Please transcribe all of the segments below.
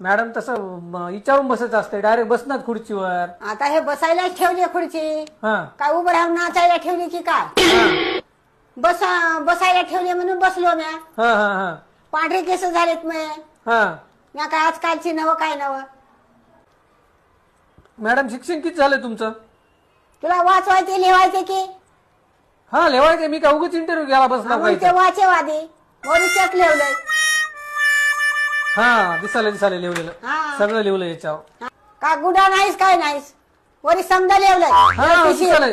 Madam तसं विचारून बसायचं असते, डायरेक्ट बसणार खुर्चीवर. आता हे बसायला ठेवली खुर्ची, हा काय उभं राहून नाचायला ठेवली की काय? बसायला ठेवली म्हणून बसलो म्या. हा हा हा पांढरे केस झालेत हा म्या काय आजकालची नवं काय नवं. मॅडम शिक्षण किती झालंय तुमचं? तुला वाचवायचे लिहायचे की? हा लिवायचे. मी काय उगाच इंटरव्ह्यू घ्यायला बसला मग ते पाहिजे. वाचेवादी वरून चेक लिवलंय. हा दिसायला लिहिलेलं हा. सगळं लिहिलं याच्यावर. का गुडा नाहीस काय नाहीस, वरी समजा हा लिवलंय.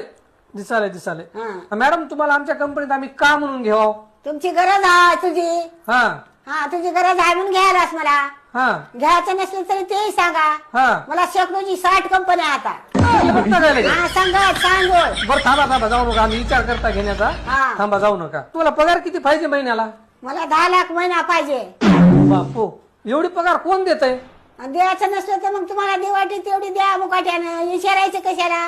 दिसायलंय. मॅडम तुम्हाला आमच्या कंपनीत आम्ही का म्हणून घेऊ? तुमची गरज आहे तुझी. हा हा तुझी गरज आहे म्हणून घ्यायलास मला. हा घ्यायचं नसलं तरी तेही सांगा. हा मला शेकडोची 60 कंपन्या आता. बघता काय लगेच? हा सांगा सांगोळ. बरं थांबा जाऊ नका. आम्ही विचार करता घेण्याचा. हा. थांबा जाऊ नका. तुम्हाला पगार किती पाहिजे महिन्याला? मला 10 लाख महिना पाहिजे. बापू एवढी पगार कोण देत आहे? आणि द्यायचं नसलं तर मग तुम्हाला देवाटी तेवढी द्या मुकाट्यानं. विचारायचं कशाला?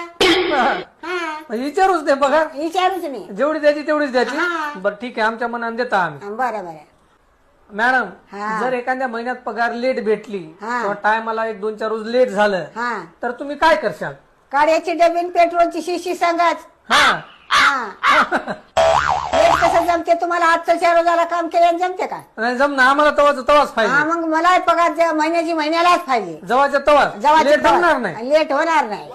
हा विचारूच दे पगार. विचारूच नाही. जेवढी द्यायची तेवढीच द्यायची. हा. बरं ठीक आहे, आमच्या मनाने देता आम्ही. बरं बरं. मॅडम हा. जर एखाद्या महिन्यात पगार लेट भेटली हा. किंवा टायमाला 1-2-4 रोज लेट झालं हा तर तुम्ही काय करशाल? काड्याची डबीन पेट्रोलची शिशी सांगाच. हा लेट कसं जमते तुम्हाला? आजच्या रोजाला काम केल्याने जमते का? नाही जमना आम्हाला तवाच हा पाहिजे. मग मला पगार महिन्याची महिन्यालाच पाहिजे. जवाच्या तवाच लेट जमणार नाही. लेट होणार नाही.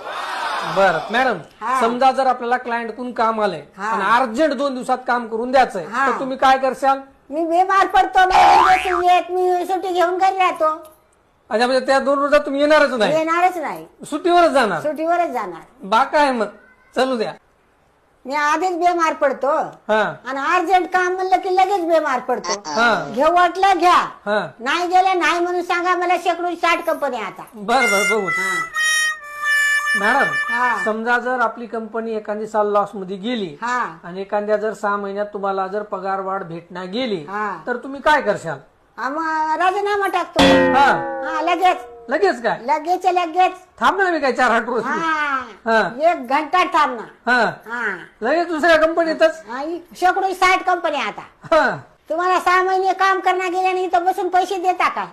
बरं मॅडम हा. समजा जर आपल्याला क्लायंट कोण काम आलंय हा. आणि अर्जंट 2 दिवसात काम करून द्यायचंय हा. तर तुम्ही काय करशाल? मी बिमार पडतो, मी सुट्टी घेऊन घरी राहतो. अच्छा म्हणजे त्या 2 रोजात तुम्ही येणारच नाही, येणारच नाही, सुट्टीवरच जाणार. सुट्टीवरच जाणार. बाका आहे मग चालू द्या. मी आधीच बिमार पडतो हा आणि अर्जंट काम म्हणलं की लगेच बिमार पडतो. हा घेऊ वाटलं घ्या, हा नाही गेलं नाही म्हणून सांगा. मला शेकडो 60 कंपनी आता. बर बघू. मॅडम हा. समजा जर आपली कंपनी एखादी साल लॉस मध्ये गेली हा आणि एखाद्या जर 6 महिन्यात तुम्हाला जर पगार वाढ भेटणार गेली हा. तर तुम्ही काय करशाल? मग राजीनामा टाकतो. हा हा लगेच काय लगेच. थांबणार मी काय 4-8 रोज? हा हा. 1 घंटा थांबणार. हा हा लगेच दुसऱ्या कंपनीतच. शेकडो 60 कंपनी आता. हा तुम्हाला 6 महिने काम करणार गेल्याने इथं बसून पैसे देता का?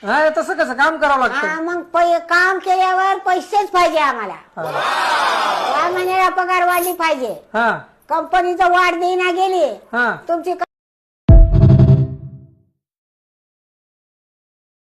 हा, तसं कसं काम करावं लागतं? हा मग काम केल्यावर पैसेच पाहिजे आम्हाला. 6 महिन्याला पगार वाढली पाहिजे. हा कंपनीचं वाढ देईना गेली हा तुमची